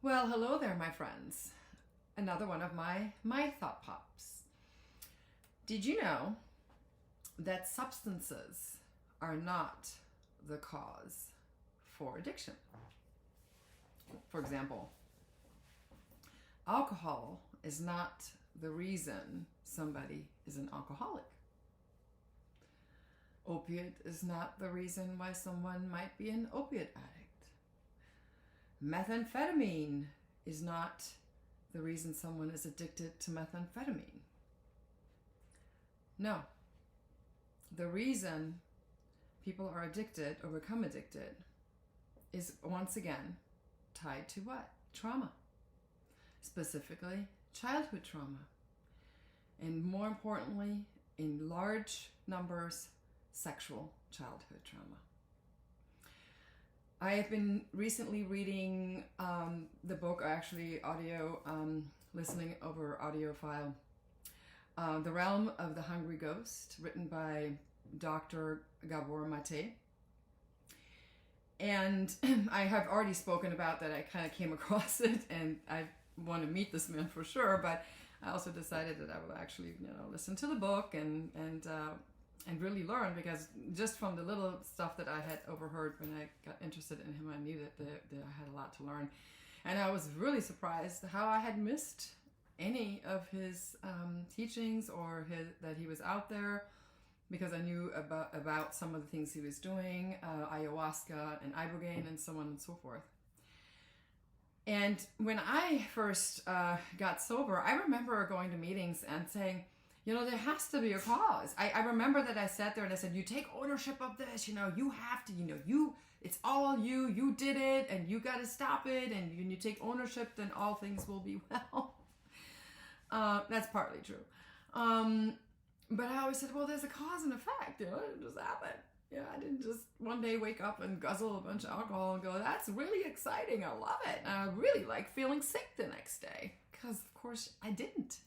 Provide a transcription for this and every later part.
Well, hello there, my friends. Another one of my thought pops. Did you know that substances are not the cause for addiction? For example, alcohol is not the reason somebody is an alcoholic. Opiate is not the reason why someone might be an opiate addict. Methamphetamine is not the reason someone is addicted to methamphetamine. No. The reason people are addicted or become addicted is once again tied to what? Trauma. Specifically, childhood trauma. And more importantly, in large numbers, sexual childhood trauma. I have been recently reading the book, or actually audio, listening over audio file, The Realm of the Hungry Ghost, written by Dr. Gabor Mate. And I have already spoken about that. I kind of came across it, and I want to meet this man for sure, but I also decided that I will actually, listen to the book and really learn, because just from the little stuff that I had overheard when I got interested in him, I knew that I had a lot to learn. And I was really surprised how I had missed any of his teachings or that he was out there, because I knew about some of the things he was doing, ayahuasca and ibogaine and so on and so forth. And when I first got sober, I remember going to meetings and saying, there has to be a cause. I remember that I sat there and I said, you take ownership of this, you have to, it's all you did it, and you got to stop it, and when you take ownership, then all things will be well. That's partly true. But I always said, well, there's a cause and effect, it didn't just happen. I didn't just one day wake up and guzzle a bunch of alcohol and go, that's really exciting, I love it. And I really like feeling sick the next day, because of course I didn't.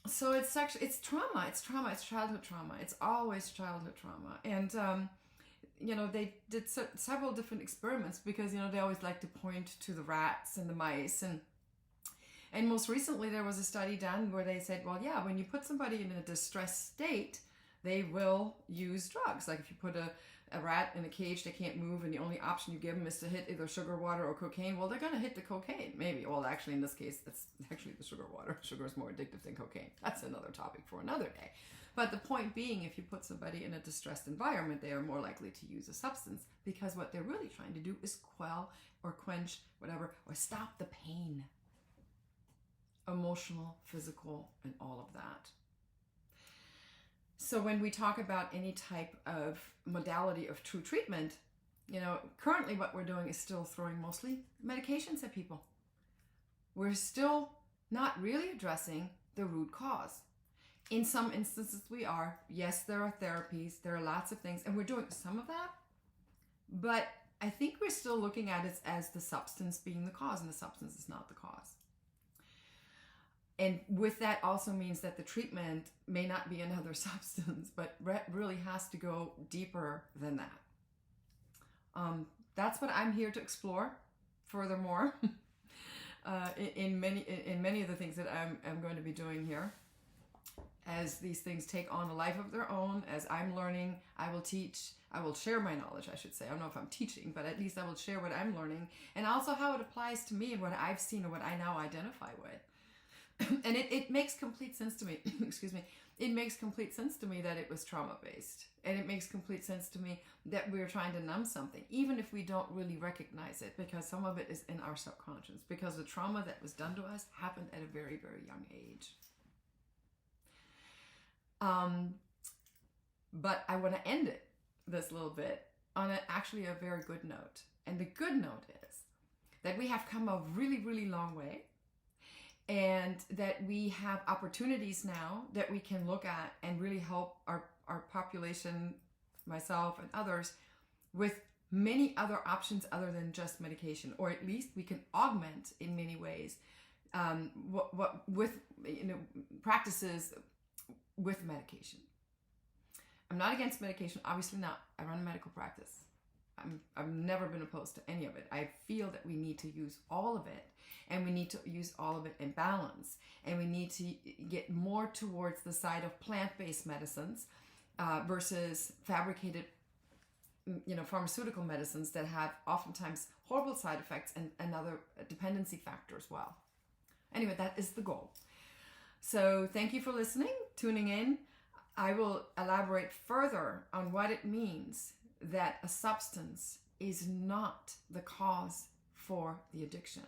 So it's trauma, it's childhood trauma. It's always childhood trauma. And, they did several different experiments, because, they always like to point to the rats and the mice. And most recently there was a study done where they said, well, yeah, when you put somebody in a distressed state, they will use drugs. Like if you put a rat in a cage, they can't move, and the only option you give them is to hit either sugar water or cocaine. Well, they're going to hit the cocaine, maybe. Well, actually, in this case, it's actually the sugar water. Sugar is more addictive than cocaine. That's another topic for another day. But the point being, if you put somebody in a distressed environment, they are more likely to use a substance, because what they're really trying to do is quell or quench whatever, or stop the pain. Emotional, physical, and all of that. So when we talk about any type of modality of true treatment, currently what we're doing is still throwing mostly medications at people. We're still not really addressing the root cause. In some instances we are. Yes, there are therapies, there are lots of things, and we're doing some of that. But I think we're still looking at it as the substance being the cause, and the substance is not the cause. And with that also means that the treatment may not be another substance, but really has to go deeper than that. That's what I'm here to explore furthermore in many of the things that I'm going to be doing here. As these things take on a life of their own, as I'm learning, I will teach, I will share my knowledge, I should say. I don't know if I'm teaching, but at least I will share what I'm learning, and also how it applies to me and what I've seen and what I now identify with. And it makes complete sense to me, excuse me, it makes complete sense to me that it was trauma-based. And it makes complete sense to me that we're trying to numb something, even if we don't really recognize it, because some of it is in our subconscious, because the trauma that was done to us happened at a very, very young age. But I want to end this little bit on actually a very good note. And the good note is that we have come a really, really long way. And that we have opportunities now that we can look at and really help our population, myself and others, with many other options other than just medication, or at least we can augment in many ways with practices with medication. I'm not against medication, obviously not. I run a medical practice. I've never been opposed to any of it. I feel that we need to use all of it, and we need to use all of it in balance, and we need to get more towards the side of plant-based medicines versus fabricated, pharmaceutical medicines that have oftentimes horrible side effects and another dependency factor as well. Anyway, that is the goal. So thank you for listening, tuning in. I will elaborate further on what it means that a substance is not the cause for the addiction.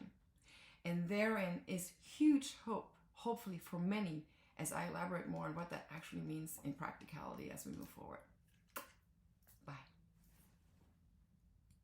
And therein is huge hope, hopefully for many, as I elaborate more on what that actually means in practicality as we move forward.